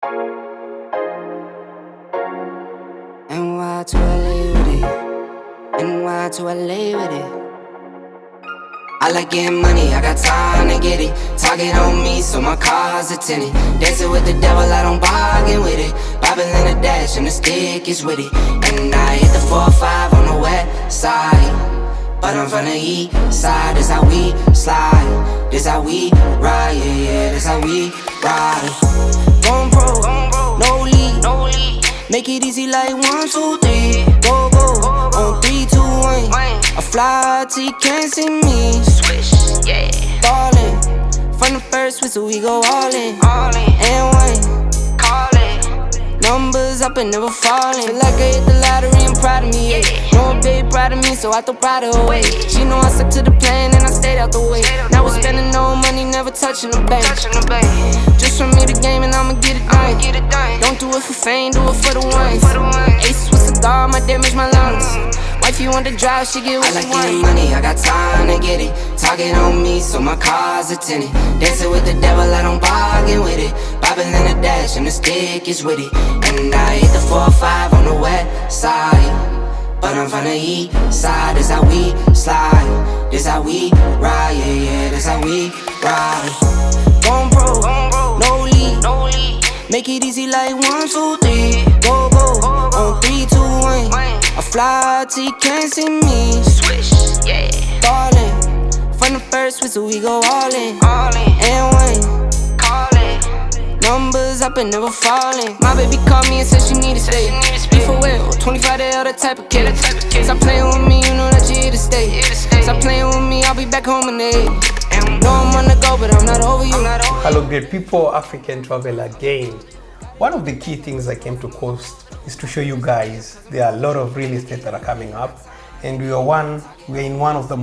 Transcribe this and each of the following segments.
NY to LA with it. NY to LA with it. I like getting money, I got time to get it. Target on me, so my car's a tinted. Dancing with the devil, I don't bargain with it. Bobbing in the dash, and the stick is with it. And I hit the 4-5 on the west side, but I'm from the east side. This how we slide, this how we ride, yeah, this how we ride. Going pro, no lead. Make it easy like 1, 2, 3. Go, on 3, 2, 1. I fly till you can't see me. Swish, yeah. Ballin'. From the first whistle, we go all in. And one, call it. Numbers up and never falling. Feel like I hit the lottery, I'm proud of me, yeah. Know a babe proud of me, so I throw pride away. She know I stuck to the plan and I stayed out the way. Now we're spending no money, never touching the bank. Just from me the game and I'ma get it done. Don't do it for fame, do it for the ones. Ace with cigar, my damage my lungs. Wifey want to drive, she get what she want. I like getting money, I got time to get it. Target on me, so my car's a tinted. Dancing with the devil, I don't bargain with it. Bobbing in the dash, and the stick is with it. And I hit the 4-5 on the west side, but I'm from the east side. This how we slide, this how we ride, yeah, this how we ride. Going pro, no lead. Make it easy like 1, 2, 3. Go, on 3, 2, 1. I fly till you can't see me. Swish, yeah. Ballin'. From the first whistle, we go all in. And one, call it. Numbers up and never falling. My baby called me and said she need to stay. Be for real, 25 they are the type of kid. Stop playing with me, you know that you here to stay. Stop playing with me, I'll be back home in the day. No, I'm on the go, but I'm not over you. Hello great people, African travel again. One of the key things I came to Coast is to show you guys there are a lot of real estate that are coming up, and we are in one of the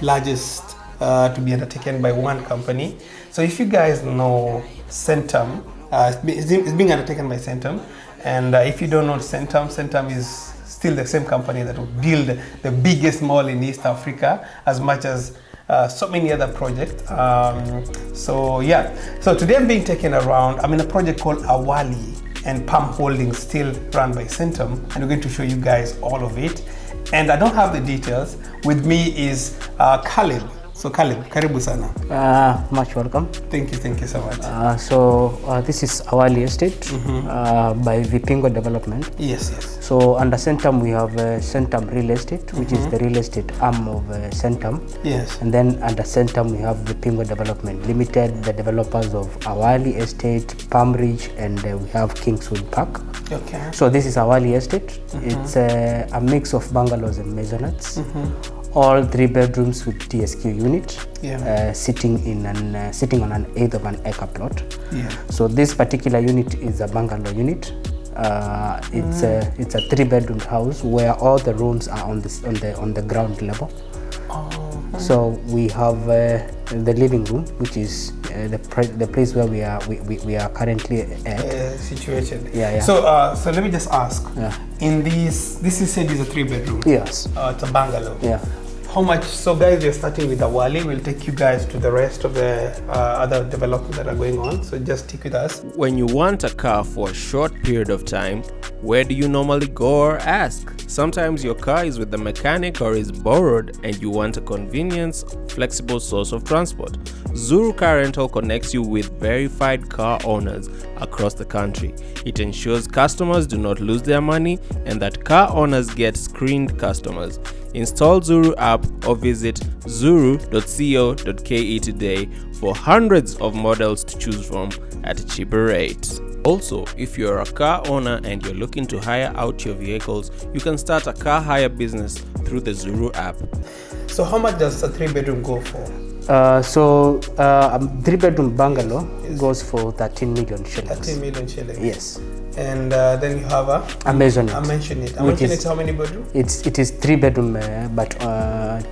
largest to be undertaken by one company. So if you guys know Centum, it's being undertaken by Centum, and if you don't know Centum is still the same company that will build the biggest mall in East Africa, as much as so many other projects. So today I'm being taken around. I'm in a project called Awali and Palm Holdings, still run by Centum, and we're going to show you guys all of it. And I don't have the details. With me is Caleb. So Caleb, karibu sana. Much welcome. Thank you so much. This is Awali Estate by Vipingo Development. Yes. So under Centum we have Centum Real Estate, which is the real estate arm of Centum. Yes. And then under Centum we have Vipingo Development Limited, the developers of Awali Estate, Palm Ridge, and we have Kingswood Park. Okay. So this is Awali Estate. It's a mix of bungalows and maisonettes. All 3 bedrooms with TSQ unit, sitting on an eighth of an acre plot. Yeah. So this particular unit is a bungalow unit. It's a 3-bedroom house where all the rooms are on the ground level. So we have the living room, which is the place where we are currently situated. Yeah. So let me just ask. Yeah. In this is said is a 3-bedroom. Yes. It's a bungalow. Yeah. How much? So guys, we're starting with Awali. We'll take you guys to the rest of the other developments that are going on. So just stick with us. When you want a car for a short period of time, where do you normally go or ask? Sometimes your car is with the mechanic or is borrowed and you want a convenience, flexible source of transport. Zuru Car Rental connects you with verified car owners across the country. It ensures customers do not lose their money and that car owners get screened customers. Install Zuru app or visit zuru.co.ke today for hundreds of models to choose from at cheaper rates. Also, if you're a car owner and you're looking to hire out your vehicles, you can start a car hire business through the Zuru app. So how much does a 3-bedroom go for? A 3-bedroom bungalow goes for 13 million shillings. 13 million shillings. Yes. and then you have a maisonette. A maisonette. A Which maisonette, is- how many bedrooms? It is 3 bedroom, but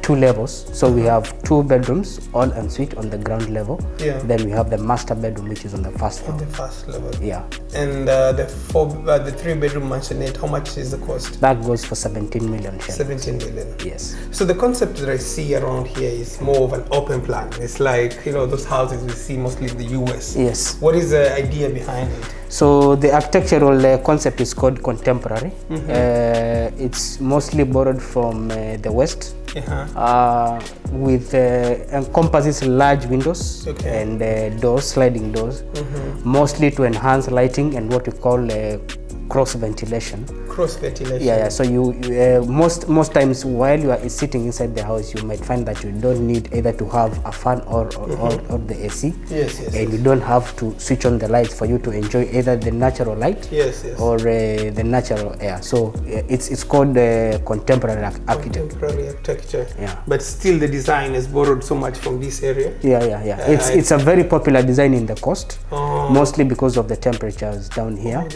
2 levels. So we have 2 bedrooms, all en suite on the ground level. Yeah. Then we have the master bedroom, which is on the first On floor. the first level. Yeah. And the 3-bedroom maisonette, how much is the cost? That goes for 17 million shillings. 17 million. Yes. So the concept that I see around here is more of an open plan. It's like, you know, those houses we see mostly in the US. Yes. What is the idea behind it? So the architectural concept is called contemporary. It's mostly borrowed from the West, with encompasses large windows and doors, sliding doors, mostly to enhance lighting and what we call cross ventilation. Cross ventilation. Yeah. So you most times while you are sitting inside the house, you might find that you don't need either to have a fan or the AC. Yes. And you don't have to switch on the lights for you to enjoy either the natural light or the natural air. So it's called contemporary architecture. Contemporary architecture. Yeah. But still the design is borrowed so much from this area. Yeah. It's a very popular design in the coast, mostly because of the temperatures down here.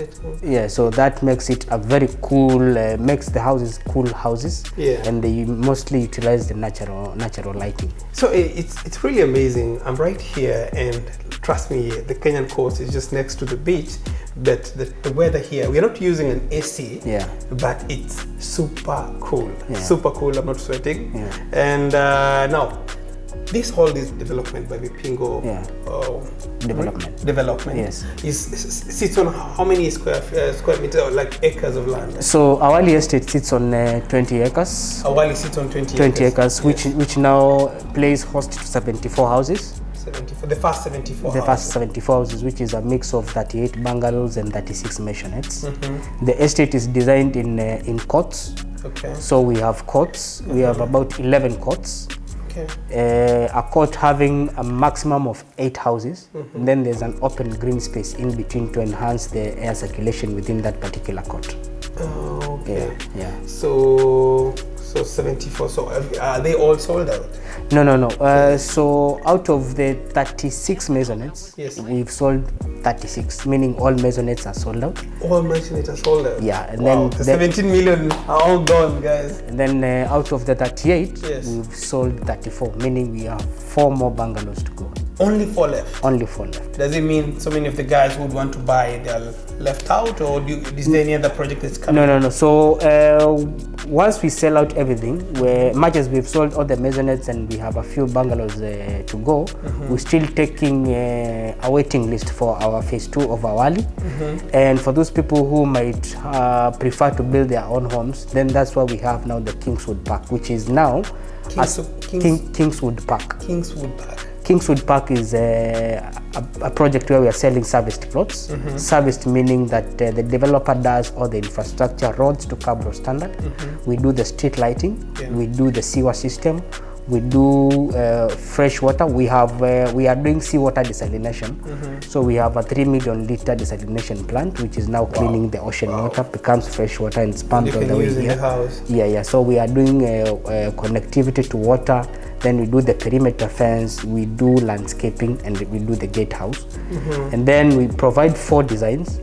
Yeah, so that makes it a very cool, makes the houses cool houses. Yeah. And they mostly utilize the natural lighting. So it's really amazing. I'm right here, and trust me, the Kenyan coast is just next to the beach. But the weather here, we're not using an AC, but it's super cool. Super cool. I'm not sweating. And now, this development by Vipingo development sits on how many square meters, or like acres of land? So Awali Estate sits on 20 acres. Awali sits on 20 acres, which now plays host to 74 houses. The first 74 The first 74 houses, which is a mix of 38 bungalows and 36 maisonettes. The estate is designed in courts. So we have courts. We have about 11 courts. A court having a maximum of 8 houses. And then there's an open green space in between to enhance the air circulation within that particular court. So 74. So are they all sold out? No. So out of the 36 maisonettes, we've sold 36, meaning all maisonettes are sold out. All maisonettes are sold out? Yeah. And then the 17 million are all gone, guys. And then out of the 38, we've sold 34, meaning we have 4 more bungalows to go. Only 4 left? Only 4 left. Does it mean so many of the guys who would want to buy, they're left out, or is there any other project that's coming? No. So once we sell out everything, much as we've sold all the maisonettes and we have a few bungalows to go, we're still taking a waiting list for our phase 2 of Awali. And for those people who might prefer to build their own homes, then that's why we have now the Kingswood Park, which is now Kingswood Park. Kingswood Park. Kingswood Park is a project where we are selling serviced plots. Serviced meaning that the developer does all the infrastructure, roads to Cabro standard. We do the street lighting. We do the sewer system. We do fresh water. We are doing seawater desalination. So we have a 3 million liter desalination plant, which is now cleaning the ocean water, becomes fresh water and pumped all the way here. The house. Yeah. So we are doing connectivity to water. Then we do the perimeter fence, we do landscaping, and we do the gatehouse. And then we provide 4 designs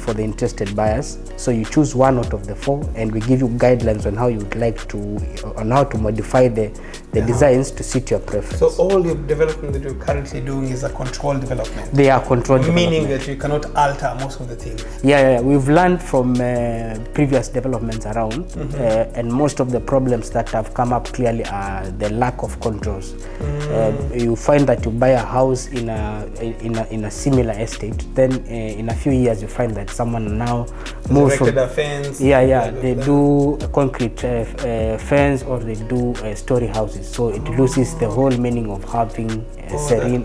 for the interested buyers. So you choose one out of the 4, and we give you guidelines on how you would like to, on how to modify the designs to suit your preference. So all the development that you're currently doing is a controlled development? They are controlled Meaning development. that you cannot alter most of the things? Yeah. We've learned from previous developments around, and most of the problems that have come up clearly are the lack of controls. You find that you buy a house in a similar estate, then in a few years you find that someone now moves from a fence. They do a concrete fence, or they do story houses, so it loses the whole meaning of having serene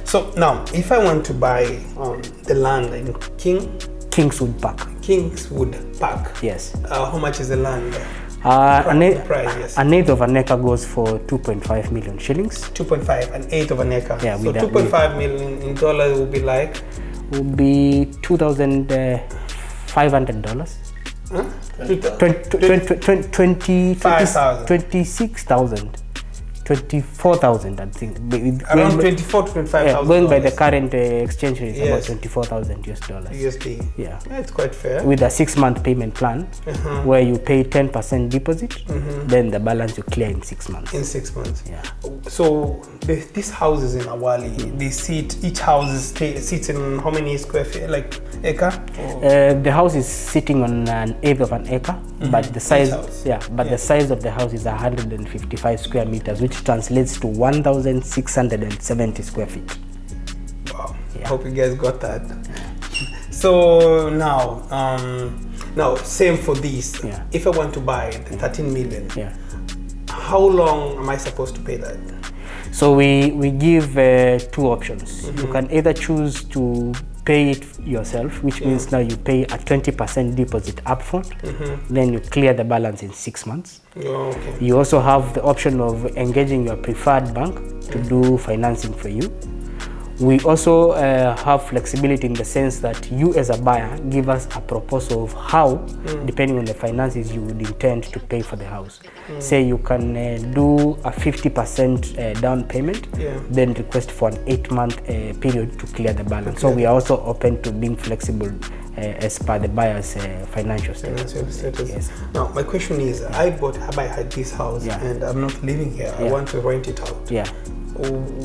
So now, if I want to buy the land in Kingswood Park. Kingswood Park. Yes. How much is the land? An eighth of an acre goes for 2.5 million shillings. 2.5, an eighth of an acre. Yeah, so 2.5 million in dollars would be like? Would be $2,500. Huh? 26,000. 24,000, I think. Around 24 to 25,000. Going by the current exchange rate, Yes. about 24,000 US dollars. USD. Yeah. It's quite fair. With a 6-month payment plan, where you pay 10% deposit, then the balance you clear in 6 months. In 6 months. Yeah. So these houses in Awali, they sit. Each house sits in how many square feet? Like acre? The house is sitting on an eighth of an acre, but the size, the size of the house is 155 square meters, which translates to 1,670 square feet. Wow. Yeah. Hope you guys got that. So now, same for this. Yeah. If I want to buy the 13 million, how long am I supposed to pay that? So we give 2 options. You can either choose to pay it yourself, which means now you pay a 20% deposit upfront, then you clear the balance in 6 months. Oh, okay. You also have the option of engaging your preferred bank to do financing for you. We also have flexibility in the sense that you as a buyer give us a proposal of how, depending on the finances you would intend to pay for the house. Say you can do a 50% down payment, then request for an 8-month period to clear the balance. So we are also open to being flexible as per the buyer's financial status. Yes. Now, my question is, I had this house and I'm not living here. I want to rent it out. Yeah.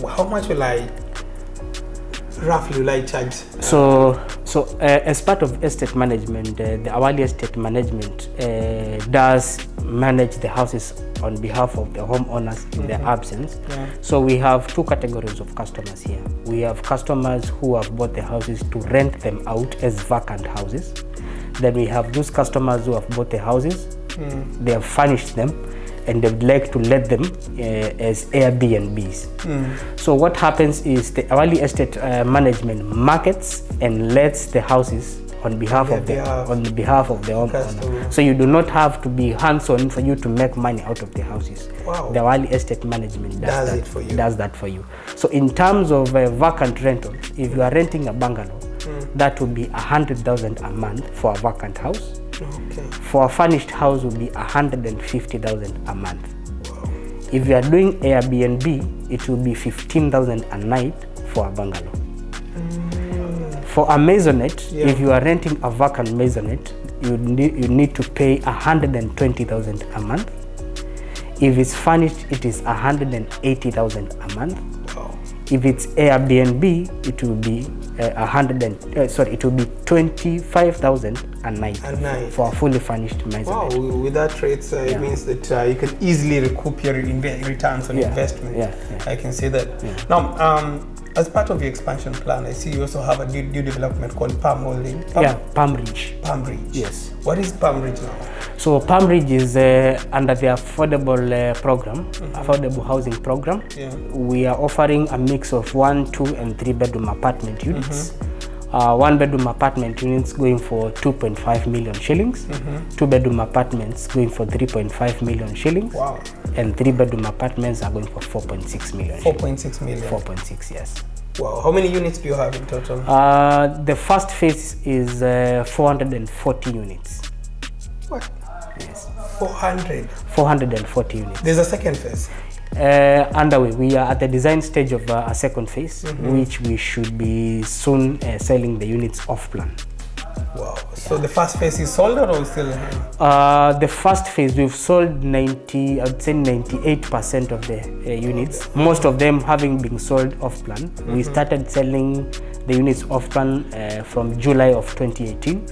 How much roughly will I charge? So as part of estate management, the Awali Estate Management does manage the houses on behalf of the homeowners in their absence. So we have 2 categories of customers here. We have customers who have bought the houses to rent them out as vacant houses. Then we have those customers who have bought the houses, they have furnished them, and they'd like to let them as Airbnbs. So what happens is the Awali Estate Management markets and lets the houses on behalf of the homeowner. So you do not have to be hands-on for you to make money out of the houses. Wow. The Awali Estate Management does that for you. So in terms of vacant rental, if you are renting a bungalow, that would be 100,000 a month for a vacant house. Okay. For a furnished house will be 150,000 a month. Wow. If you are doing Airbnb, it will be 15,000 a night for a bungalow. For a maisonette, if you are renting a vacant maisonette, you need to pay 120,000 a month. If it's furnished, it is 180,000 a month. Wow. If it's Airbnb, it will be 25,000 a night for a fully furnished maisonette. Wow, with that rate, it means that you can easily recoup your returns on investment. I can say that. Now, as part of your expansion plan, I see you also have a new development called Palm Holding. Palm Ridge. Palm Ridge. Yes. What is Palm Ridge now? So Palm Ridge is under the affordable program, affordable housing program. We are offering a mix of 1, 2, and 3 bedroom apartment units. 1 bedroom apartment units going for 2.5 million shillings. 2 bedroom apartments going for 3.5 million shillings. Wow. And 3 bedroom apartments are going for 4.6 million. 4.6 million. 4.6, yes. Wow. How many units do you have in total? The first phase is 440 units. What? Yes. 440 units. There's a second phase. Underway. We are at the design stage of a second phase, which we should be soon selling the units off plan. Wow. So the first phase is sold or still? The first phase we've sold 98% of the units. Most of them having been sold off plan. We started selling the units off plan from July of 2018.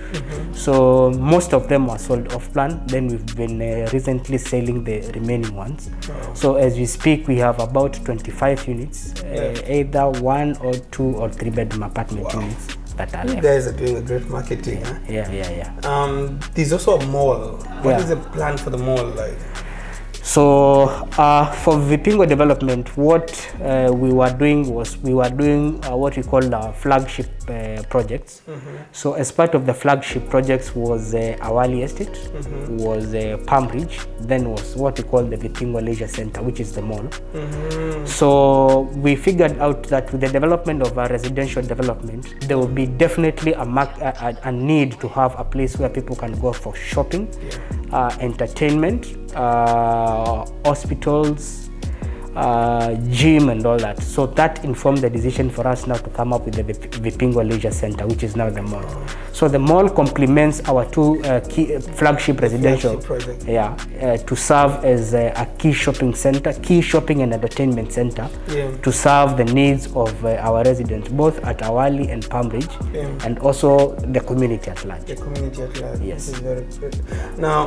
So most of them were sold off plan. Then we've been recently selling the remaining ones. Wow. So as we speak, we have about 25 units, either 1 or 2 or 3 bedroom apartment units. You guys are doing a great marketing. Yeah. There's also a mall. What is the plan for the mall like? So for Vipingo development, what we were doing was what we call our flagship projects. So as part of the flagship projects was Awali Estate, was Palm Ridge, then was what we call the Vipingo Leisure Center, which is the mall. So we figured out that with the development of our residential development, there will be definitely a need to have a place where people can go for shopping, entertainment, hospitals, gym and all that. So that informed the decision for us now to come up with the Vipingo Leisure Center, which is now the mall. So the mall complements our two key flagship residential project. To serve as a key shopping center, key shopping and entertainment center, to serve the needs of our residents, both at Awali and Palm Ridge, and also the community at large. The community at large. Yes. This is very good. Now,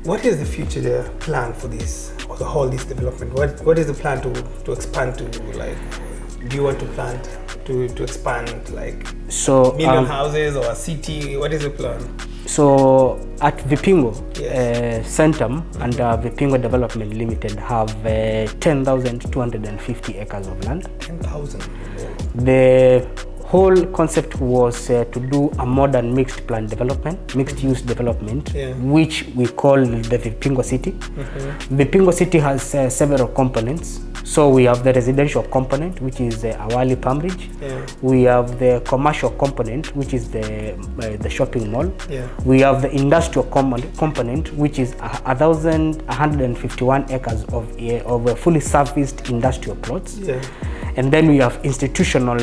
what is the future plan for this, or the whole this development? What is the plan to expand to? Like, do you want to plan to expand like million houses or a city? What is the plan? So at Vipingo, Centum and Vipingo Development Limited have 10,250 acres of land. 10,000. The whole concept was to do a modern mixed plan development, mixed use development, which we call the Vipingo City. Vipingo City has several components. So we have the residential component, which is Awali Palm Ridge. We have the commercial component, which is the shopping mall. We have the industrial component, which is 1,151 acres of fully serviced industrial plots. And then we have institutional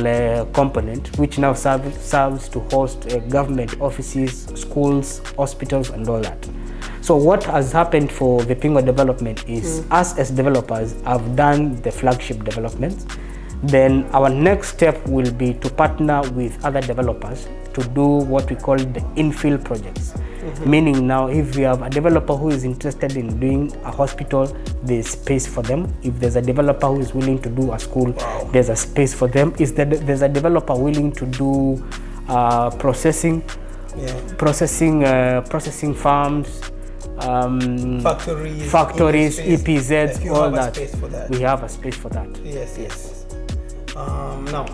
component, which now serves to host government offices, schools, hospitals, and all that. So what has happened for Vipingo development is us as developers have done the flagship developments. Then our next step will be to partner with other developers to do what we call the infill projects. Meaning now if we have a developer who is interested in doing a hospital, there's space for them. If there's a developer who is willing to do a school, there's a space for them. If there's a developer willing to do processing farms, factories, EPZs, all that. We have a space for that. Yes. Now,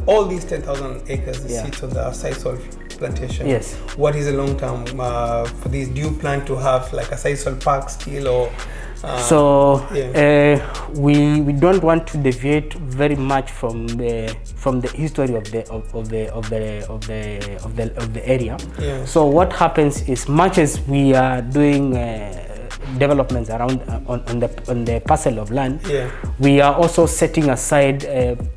all these 10,000 acres sit on the sisal plantation. Yes. What is the long term for this? Do you plan to have like a sisal park still, or? We don't want to deviate very much from the history of the area. So what happens is, much as we are doing developments around on the parcel of land, we are also setting aside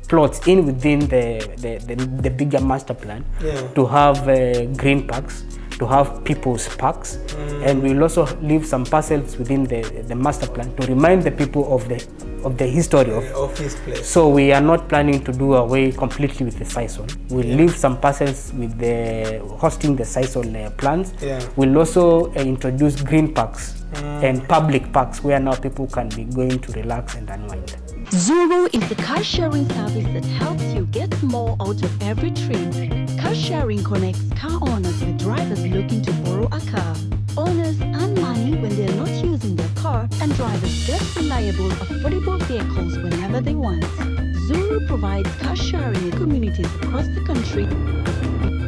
plots within the bigger master plan to have green parks, to have people's parks, and we'll also leave some parcels within the master plan to remind the people of the history of this place. So we are not planning to do away completely with the sisal. We'll leave some parcels with the hosting the sisal plans. We'll also introduce green parks and public parks where now people can be going to relax and unwind. Zuru is the car sharing service that helps you get more out of every trip. Car sharing connects car owners with drivers looking to borrow a car. Owners earn money when they are not using their car, and drivers get reliable, affordable vehicles whenever they want. Zuru provides car sharing in communities across the country.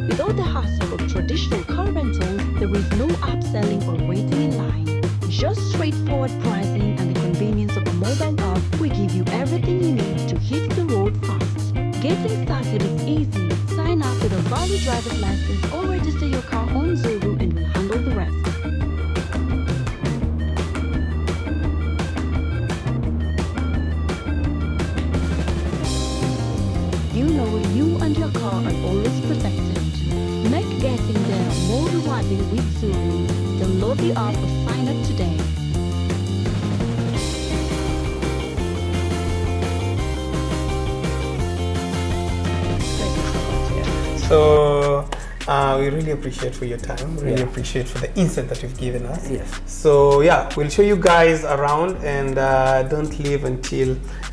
Without the hassle of traditional car rentals, there is no upselling or waiting in line. Just straightforward pricing and the convenience of a mobile app will give you everything you need to hit the road fast. Getting started is easy. Sign up with a valid driver's license or register your car on Zuru and we'll handle the rest. You know you and your car are always protected. Make getting there more rewarding with Zuru. Download the app or sign up today. So we really appreciate for your time. Really appreciate for the insight that you've given us. So we'll show you guys around, and don't leave and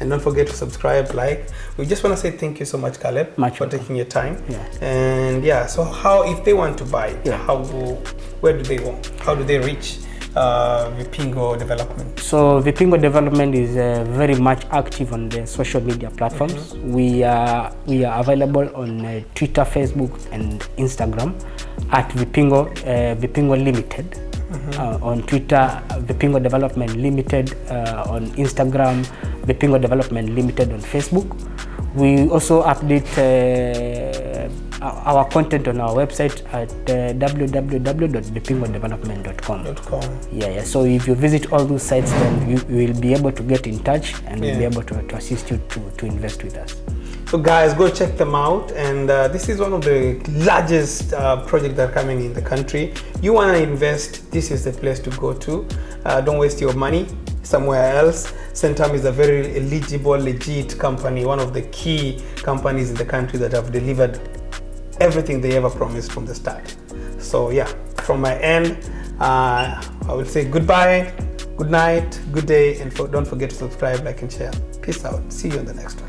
don't forget to subscribe, like. We just want to say thank you so much, Caleb, for taking your time. And so how, if they want to buy it, where do they go? How do they reach Vipingo Development? So Vipingo Development is very much active on the social media platforms. We are available on Twitter, Facebook, and Instagram at Vipingo Limited. On Twitter, Vipingo Development Limited. On Instagram, Vipingo Development Limited. On Facebook, we also update our content on our website at www.vipingodevelopment.com. Yeah. So if you visit all those sites, then you will be able to get in touch and we'll be able to assist you to invest with us. So guys, go check them out. And this is one of the largest projects that are coming in the country. You want to invest, this is the place to go to. Don't waste your money somewhere else. Centum is a very eligible, legit company, one of the key companies in the country that have delivered everything they ever promised from the start. So yeah, from my end, I will say goodbye, good night, good day, and don't forget to subscribe, like, and share. Peace out. See you in the next one.